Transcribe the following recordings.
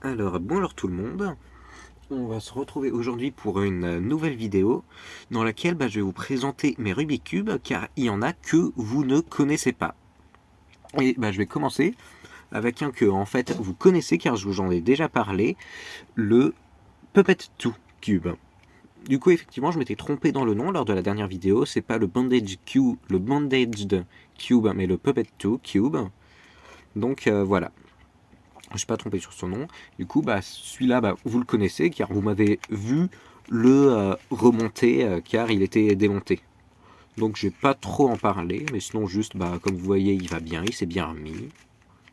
Alors, bonjour tout le monde. On va se retrouver aujourd'hui pour une nouvelle vidéo dans laquelle je vais vous présenter mes Rubik's Cube car il y en a que vous ne connaissez pas. Et je vais commencer avec un que en fait vous connaissez car je vous en ai déjà parlé, le Puppet 2 Cube. Du coup, effectivement, je m'étais trompé dans le nom lors de la dernière vidéo. C'est pas le Bandaged Cube, mais le Puppet 2 Cube. Donc voilà. Je ne suis pas trompé sur son nom. Du coup, celui-là, vous le connaissez car vous m'avez vu le remonter car il était démonté. Donc je vais pas trop en parler, mais sinon juste, comme vous voyez, il va bien, il s'est bien remis.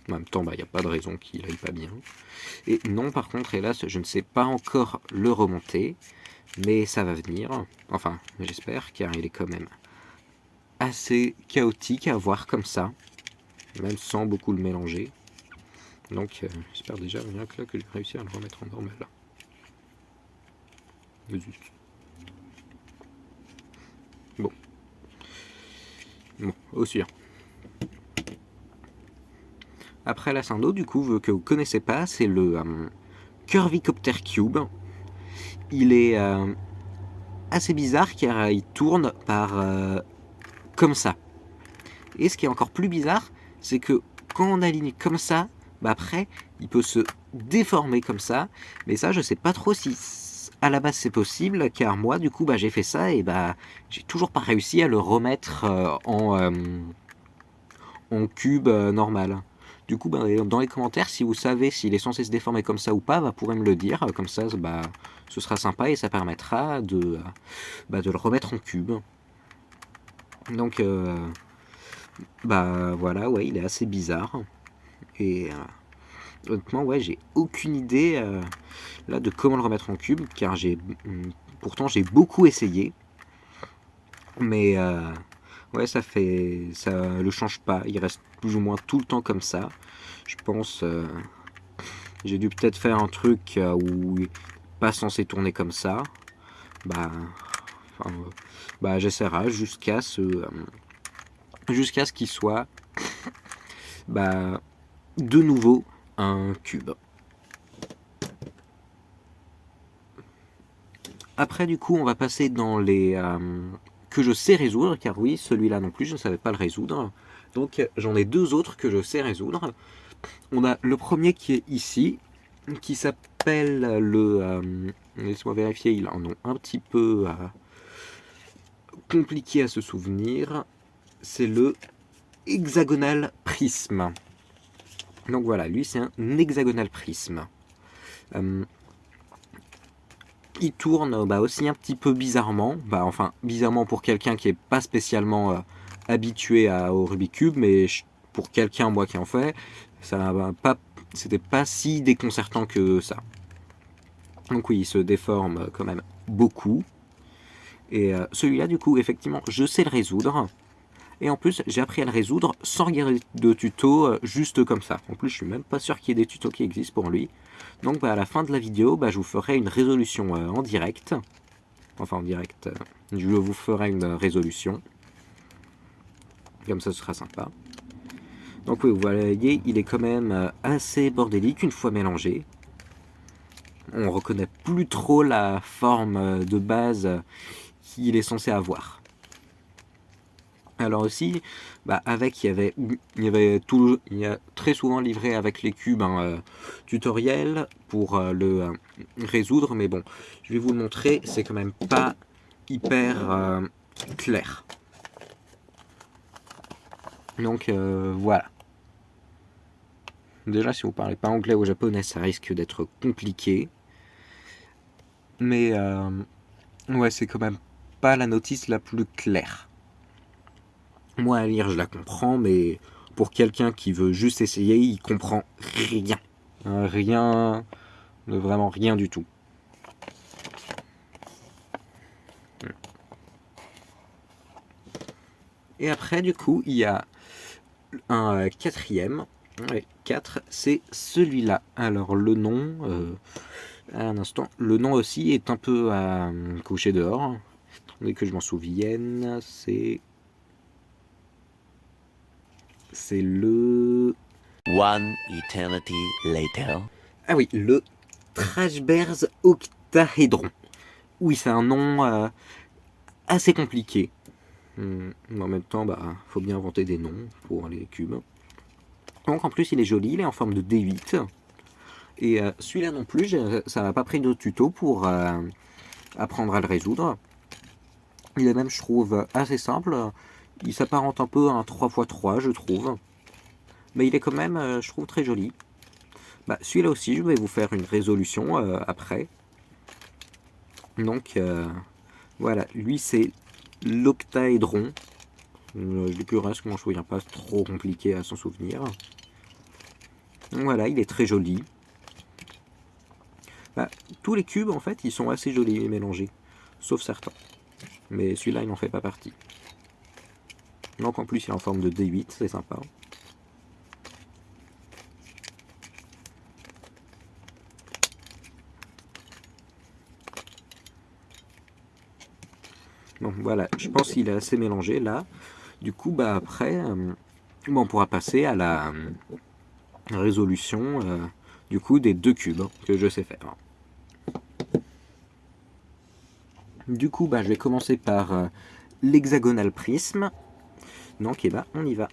En même temps, il n'y a pas de raison qu'il aille pas bien. Et non, par contre, hélas, je ne sais pas encore le remonter, mais ça va venir. Enfin, j'espère, car il est quand même assez chaotique à voir comme ça, même sans beaucoup le mélanger. Donc j'espère déjà rien que là que j'ai réussi à le remettre en normal. Bon. Bon, aussi. Après la Syndo, du coup, que vous connaissez pas, c'est le Curvicopter Cube. Il est assez bizarre car il tourne par comme ça. Et ce qui est encore plus bizarre, c'est que quand on aligne comme ça, après, il peut se déformer comme ça. Mais ça, je sais pas trop si à la base c'est possible, car moi, du coup, j'ai fait ça et j'ai toujours pas réussi à le remettre en cube normal. Du coup, dans les commentaires, si vous savez s'il est censé se déformer comme ça ou pas, vous pourrez me le dire. Comme ça, ce sera sympa et ça permettra de le remettre en cube. Donc, voilà, ouais, il est assez bizarre. Et honnêtement, ouais, j'ai aucune idée là de comment le remettre en cube, car pourtant j'ai beaucoup essayé. Mais ouais, ça le change pas. Il reste plus ou moins tout le temps comme ça. Je pense, j'ai dû peut-être faire un truc où il n'est pas censé tourner comme ça. J'essaierai jusqu'à ce qu'il soit de nouveau un cube. Après, du coup, on va passer dans les que je sais résoudre, car oui, celui-là non plus, je ne savais pas le résoudre. Donc, j'en ai deux autres que je sais résoudre. On a le premier qui est ici, qui s'appelle le... laisse-moi vérifier, il a un nom un petit peu compliqué à se souvenir. C'est le hexagonal prisme. Donc voilà, lui c'est un hexagonal prisme. Il tourne aussi un petit peu bizarrement. Enfin, bizarrement pour quelqu'un qui n'est pas spécialement habitué au Rubik's Cube, mais pour quelqu'un, moi, qui en fait, c'était pas si déconcertant que ça. Donc oui, il se déforme quand même beaucoup. Et celui-là, du coup, effectivement, je sais le résoudre. Et en plus, j'ai appris à le résoudre sans regarder de tuto, juste comme ça. En plus, je suis même pas sûr qu'il y ait des tutos qui existent pour lui. Donc à la fin de la vidéo, je vous ferai une résolution en direct. Enfin en direct, je vous ferai une résolution. Comme ça, ce sera sympa. Donc oui, vous voyez, il est quand même assez bordélique une fois mélangé. On reconnaît plus trop la forme de base qu'il est censé avoir. Alors aussi, avec il y a très souvent livré avec les cubes un tutoriel pour le résoudre, mais bon, je vais vous le montrer, c'est quand même pas hyper clair. Donc voilà. Déjà, si vous parlez pas anglais ou japonais, ça risque d'être compliqué. Mais ouais, c'est quand même pas la notice la plus claire. Moi, à lire, je la comprends, mais pour quelqu'un qui veut juste essayer, il comprend rien. Rien, vraiment rien du tout. Et après, du coup, il y a un quatrième. 4, c'est celui-là. Alors, le nom, un instant, le nom aussi est un peu à coucher dehors. Attendez que je m'en souvienne, c'est le... One eternity later. Ah oui, le Trashbears octahédron. Oui, c'est un nom assez compliqué. En même temps, faut bien inventer des noms pour les cubes. Donc en plus, il est joli, il est en forme de D8. Et celui-là non plus, ça m'a pas pris de tuto pour apprendre à le résoudre. Il est même, je trouve, assez simple. Il s'apparente un peu à un 3x3, je trouve. Mais il est quand même, je trouve, très joli. Celui-là aussi, je vais vous faire une résolution après. Donc, voilà, lui, c'est l'octaédron. Je dis plus rien, parce que je ne me souviens pas, c'est trop compliqué à s'en souvenir. Donc voilà, il est très joli. Tous les cubes, en fait, ils sont assez jolis mélangés. Sauf certains. Mais celui-là, il n'en fait pas partie. Donc en plus, il est en forme de D8, c'est sympa. Donc voilà, je pense qu'il est assez mélangé là. Du coup, après, on pourra passer à la résolution du coup des deux cubes que je sais faire. Du coup, je vais commencer par l'hexagonal prisme. Donc, on y va.